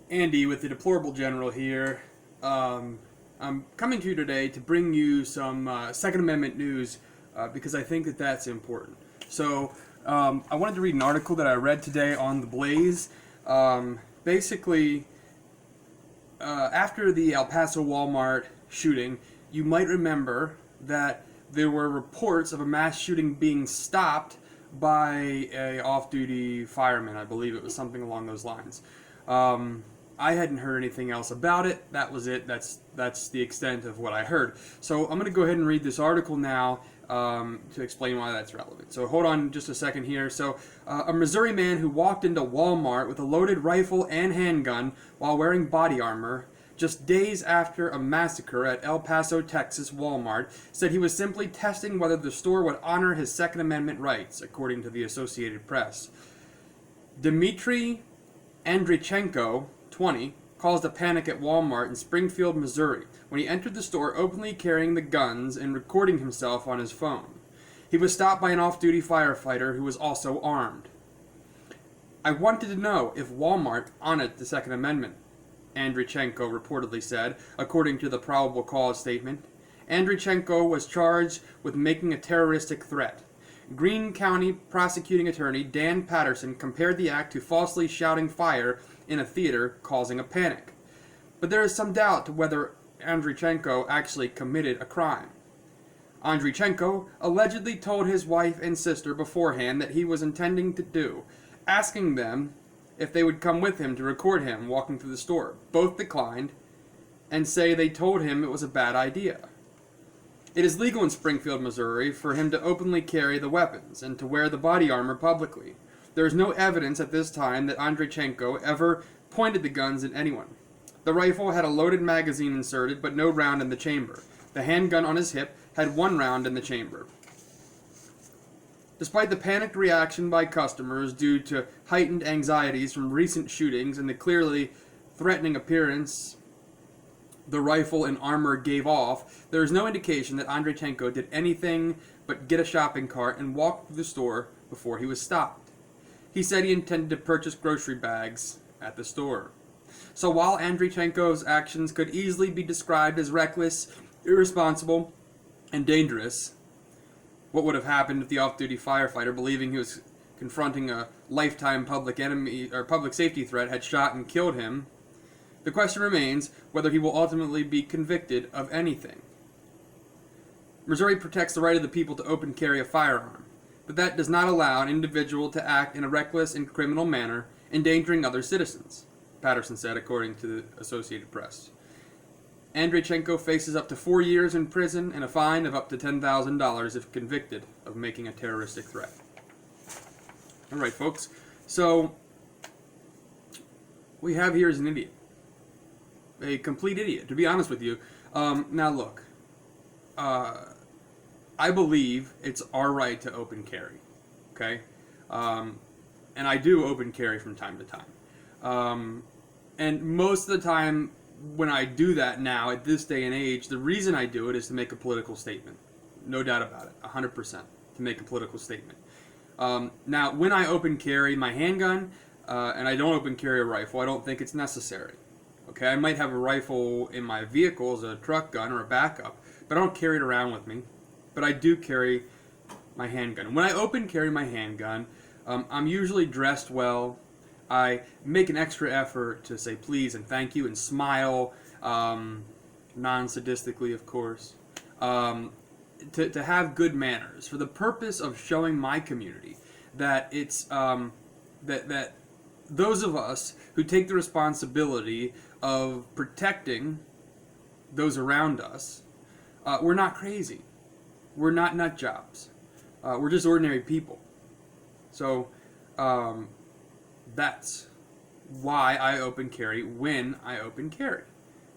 Andy with the Deplorable General here. I'm coming to you today to bring you some Second Amendment news because I think that that's important. So, I wanted to read an article that I read today on The Blaze. Basically, after the El Paso Walmart shooting, you might remember that there were reports of a mass shooting being stopped by a off-duty fireman. I believe it was something along those lines. I hadn't heard anything else about it. That was it. That's the extent of what I heard. So I'm going to go ahead and read this article now to explain why that's relevant. So hold on just a second here. So a Missouri man who walked into Walmart with a loaded rifle and handgun while wearing body armor just days after a massacre at El Paso, Texas Walmart said he was simply testing whether the store would honor his Second Amendment rights, according to the Associated Press. Dmitriy Andreychenko, 20, caused a panic at Walmart in Springfield, Missouri, when he entered the store openly carrying the guns and recording himself on his phone. He was stopped by an off-duty firefighter who was also armed. "I wanted to know if Walmart honored the Second Amendment," Andreychenko reportedly said, according to the probable cause statement. Andreychenko was charged with making a terroristic threat. Greene County prosecuting attorney Dan Patterson compared the act to falsely shouting fire in a theater, causing a panic. But there is some doubt to whether Andreychenko actually committed a crime. Andreychenko allegedly told his wife and sister beforehand that he was intending to do, asking them if they would come with him to record him walking through the store. Both declined and say they told him it was a bad idea. It is legal in Springfield, Missouri, for him to openly carry the weapons and to wear the body armor publicly. There is no evidence at this time that Andreychenko ever pointed the guns at anyone. The rifle had a loaded magazine inserted, but no round in the chamber. The handgun on his hip had one round in the chamber. Despite the panicked reaction by customers due to heightened anxieties from recent shootings and the clearly threatening appearance the rifle and armor gave off, there is no indication that Andreychenko did anything but get a shopping cart and walk through the store before he was stopped. He said he intended to purchase grocery bags at the store. So while Andreychenko's actions could easily be described as reckless, irresponsible, and dangerous, what would have happened if the off-duty firefighter, believing he was confronting a lifetime public enemy or public safety threat, had shot and killed him? The question remains whether he will ultimately be convicted of anything. Missouri protects the right of the people to open carry a firearm, but that does not allow an individual to act in a reckless and criminal manner, endangering other citizens, Patterson said, according to the Associated Press. Andreychenko faces up to 4 years in prison and a fine of up to $10,000 if convicted of making a terroristic threat. All right, folks. So, what we have here is an idiot. A complete idiot, to be honest with you. Now, look. I believe it's our right to open carry. Okay? And I do open carry from time to time. And most of the time, when I do that now, at this day and age, the reason I do it is to make a political statement. No doubt about it. 100%. To make a political statement. Now, when I open carry my handgun, and I don't open carry a rifle, I don't think it's necessary. Okay, I might have a rifle in my vehicle as a truck gun or a backup, but I don't carry it around with me. But I do carry my handgun. When I open carry my handgun, I'm usually dressed well. I make an extra effort to say please and thank you and smile, non-sadistically, of course, to have good manners for the purpose of showing my community that it's that those of us who take the responsibility of protecting those around us, we're not crazy. We're not nut jobs. We're just ordinary people. So, that's why I open carry when I open carry.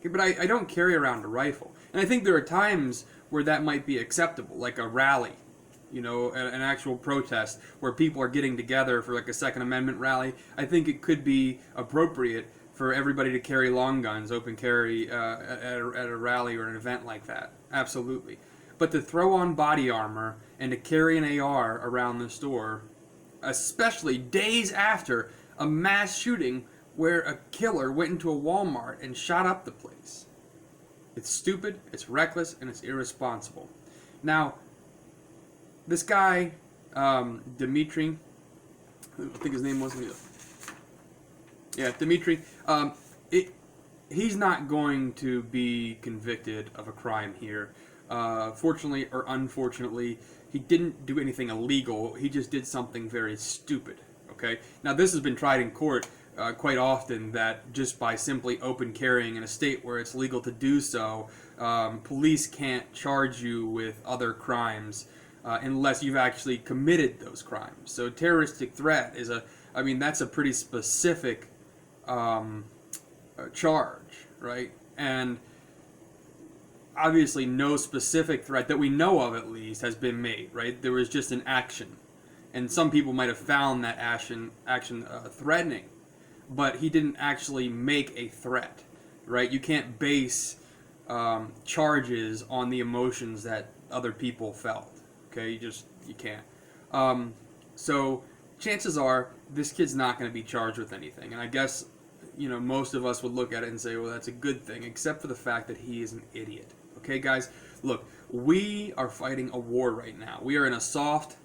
Okay, but I don't carry around a rifle. And I think there are times where that might be acceptable, like a rally, you know, an actual protest where people are getting together for like a Second Amendment rally. I think it could be appropriate for everybody to carry long guns, open carry at a rally or an event like that. Absolutely. But to throw on body armor and to carry an AR around the store, especially days after a mass shooting where a killer went into a Walmart and shot up the place. It's stupid, it's reckless, and it's irresponsible. Now, this guy, Dmitry, I think his name was, Dmitry, he's not going to be convicted of a crime here. Fortunately or unfortunately, he didn't do anything illegal. He just did something very stupid. Okay. Now this has been tried in court quite often, that just by simply open carrying in a state where it's legal to do so, police can't charge you with other crimes unless you've actually committed those crimes. So terroristic threat is that's a pretty specific charge, right? And obviously no specific threat that we know of, at least, has been made, right? There was just an action, and some people might have found that action threatening, but he didn't actually make a threat, right? You can't base charges on the emotions that other people felt, okay? You can't. So chances are this kid's not going to be charged with anything, and I guess most of us would look at it and say, well, that's a good thing, except for the fact that he is an idiot. Okay, guys, look, we are fighting a war right now. We are in a soft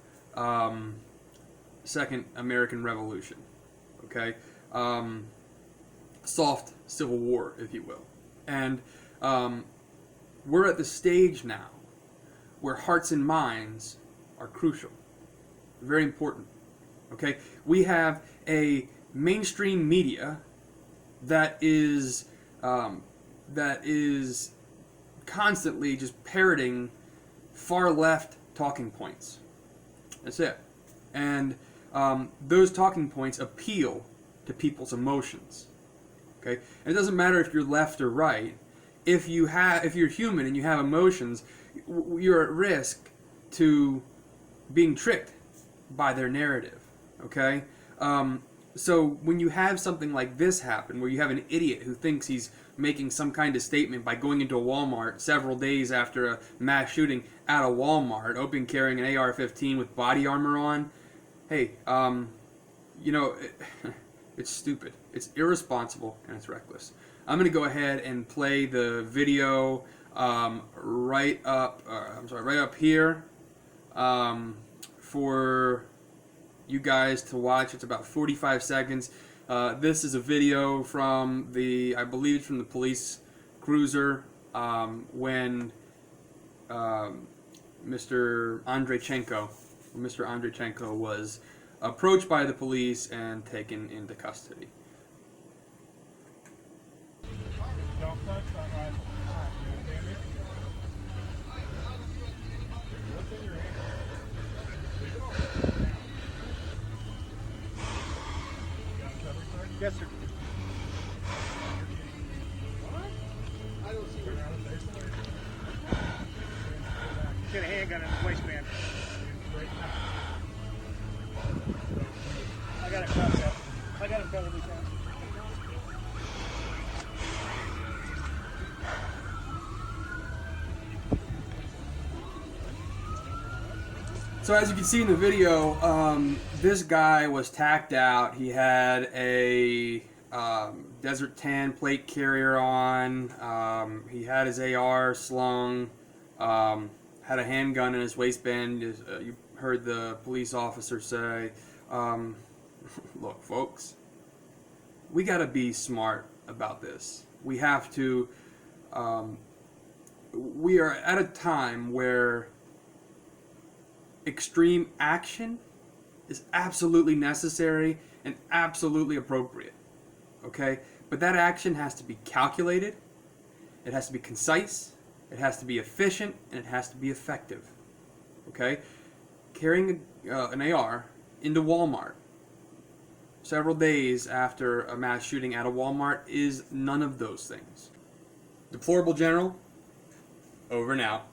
Second American Revolution, okay? Soft Civil War, if you will. And we're at the stage now where hearts and minds are crucial. Very important, okay? We have a mainstream media that is constantly just parroting far left talking points. That's it. And those talking points appeal to people's emotions. Okay? And it doesn't matter if you're left or right. If you're human and you have emotions, you're at risk to being tricked by their narrative. Okay? So when you have something like this happen, where you have an idiot who thinks he's making some kind of statement by going into a Walmart several days after a mass shooting at a Walmart, open carrying an AR15 with body armor on, hey, it's stupid, it's irresponsible, and it's reckless. I'm going to go ahead and play the video right up here for you guys to watch. It's about 45 seconds. This is a video from I believe it's from the police cruiser when Mr. Andreychenko was approached by the police and taken into custody. Don't touch that rifle. What's in your hand? Yes, sir. What? I don't see where he's got a handgun in his waistband. I got him covered up. I got him covered this time. So as you can see in the video, this guy was tacked out. He had a Desert Tan plate carrier on. He had his AR slung. Had a handgun in his waistband. You heard the police officer say, look, folks, we got to be smart about this. We have to, we are at a time where extreme action is absolutely necessary and absolutely appropriate, okay? But that action has to be calculated, it has to be concise, it has to be efficient, and it has to be effective, okay? Carrying an AR into Walmart several days after a mass shooting at a Walmart is none of those things. Deplorable General, over and out.